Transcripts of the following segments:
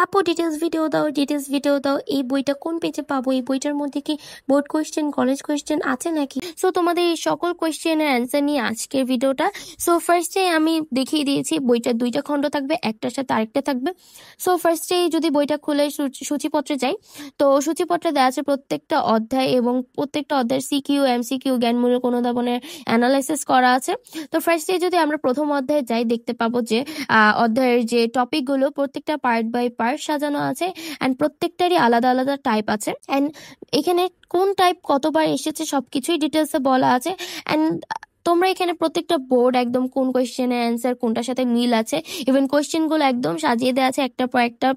আপু details video দাও, এই বইটা কোন পেজে পাবো, এই বইটার মধ্যে কি বোর্ড কোয়েশ্চেন, কলেজ কোয়েশ্চেন আছে নাকি? সো তোমাদের এই সকল কোয়েশ্চেনের অ্যান্সার নিয়ে আজকের ভিডিওটা। সো ফার্স্টে আমি দেখিয়ে দিয়েছি বইটার দুইটা খণ্ড থাকবে, একটার সাথে আরেকটা থাকবে। সো ফার্স্টে যদি বইটা খুলে সূচিপত্রে যাই, তো সূচিপত্রে দেওয়া আছে প্রত্যেকটা অধ্যায় এবং প্রত্যেকটা অধ্যায়ের সিকিউ, এমসিকিউ, জ্ঞানমূলক অনুধাবনের অ্যানালাইসিস করা আছে। তো ফার্স্টে যদি আমরা প্রথম অধ্যায়ে যাই, দেখতে পাবো যে অধ্যায়ের যে টপিকগুলো প্রত্যেকটা পার্ট বাই পার্ট সাজানো আছে অ্যান্ড প্রত্যেকটারই আলাদা আলাদা টাইপ আছে অ্যান্ড এখানে কোন টাইপ কতবার এসেছে সবকিছুই ডিটেলসে বলা আছে। অ্যান্ড তোমরা এখানে প্রত্যেকটা বোর্ড একদম কোন কোয়েশ্চেনের অ্যান্সার কোনটার সাথে মিল আছে, ইভেন কোয়েশ্চেনগুলো একদম সাজিয়ে দেওয়া আছে একটার পর একটা,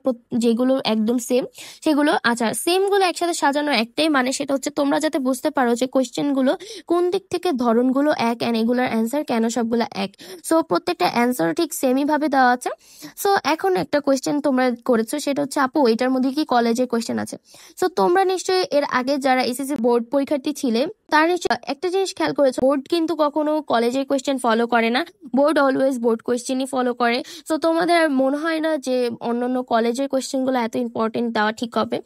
যেগুলো একদম সেম সেগুলো। আচ্ছা, সেমগুলো একসাথে সাজানো একটাই মানে, সেটা হচ্ছে তোমরা যাতে বুঝতে পারো যে কোয়েশ্চেনগুলো কোন দিক থেকে ধরনগুলো এক অ্যান্ড এগুলোর অ্যান্সার কেন সবগুলো এক। সো প্রত্যেকটা অ্যান্সার ঠিক সেমই ভাবে দেওয়া আছে। সো এখন একটা কোয়েশ্চেন তোমরা করেছো, সেটা হচ্ছে আপু এটার মধ্যে কি কলেজের কোয়েশ্চেন আছে? সো তোমরা নিশ্চয়ই এর আগে যারা এসএসসি বোর্ড পরীক্ষার্থী ছিলে তার নিশ্চয়ই একটা জিনিস খেয়াল করেছো, বোর্ড কিন্তু কখনো কলেজের কোয়েশ্চেন ফলো করে না, বোর্ড অলওয়েজ বোর্ড কোয়েশ্চেনই ফলো করে। সো তোমাদের আর মনে হয় না যে অন্যান্য কলেজের কোয়েশ্চেনগুলো এত ইম্পর্টেন্ট দেওয়া ঠিক হবে।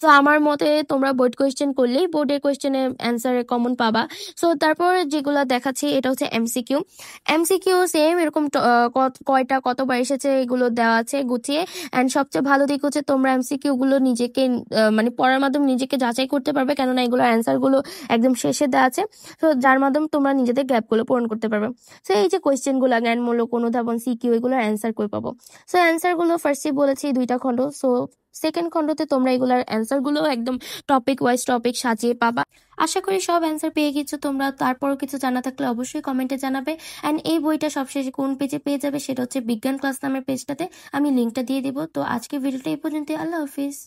তো আমার মতে তোমরা বোর্ড কোয়েশ্চেন করলেই বোর্ডের কোয়েশ্চেনের অ্যান্সারে কমন পাবা। সো তারপর যেগুলো দেখাচ্ছি এটা হচ্ছে এমসিকিউ। এমসিকিউ সেম এরকম কয়টা কতবার এসেছে এগুলো দেওয়া আছে গুছিয়ে। অ্যান্ড সবচেয়ে ভালো দিক হচ্ছে তোমরা এমসিকিউ গুলো নিজেকে মানে পড়ার মাধ্যমে নিজেকে যাচাই করতে পারবে, কেননা এগুলোর অ্যান্সার গুলো একদম শেষে দেওয়া আছে। তো যার মাধ্যমে তোমরা নিজেদের গ্যাপ গুলো পূরণ করতে পারবে। সো এই যে কোয়েশ্চেন গুলো জ্ঞানমূলক, অনুধাবন, সিকিউ, এগুলোর অ্যান্সার কই পাবো? সো অ্যান্সার গুলো ফার্স্টে বলেছি দুইটা খণ্ড। সো সেকেন্ড খণ্ডতে তোমরা এগুলার অ্যান্সার গুলো একদম টপিক ওয়াইজ টপিক সাজিয়ে পাবা। আশা করি সব অ্যান্সার পেয়ে গেছো তোমরা। তারপরও কিছু জানা থাকলে অবশ্যই কমেন্টে জানাবে। অ্যান্ড এই বইটা সবশেষে কোন পেজে পেয়ে যাবে সেটা হচ্ছে বিজ্ঞান ক্লাস নামের পেজটাতে, আমি লিঙ্কটা দিয়ে দিব। তো আজকে ভিডিওটা এই পর্যন্ত, আল্লাহ হাফিজ।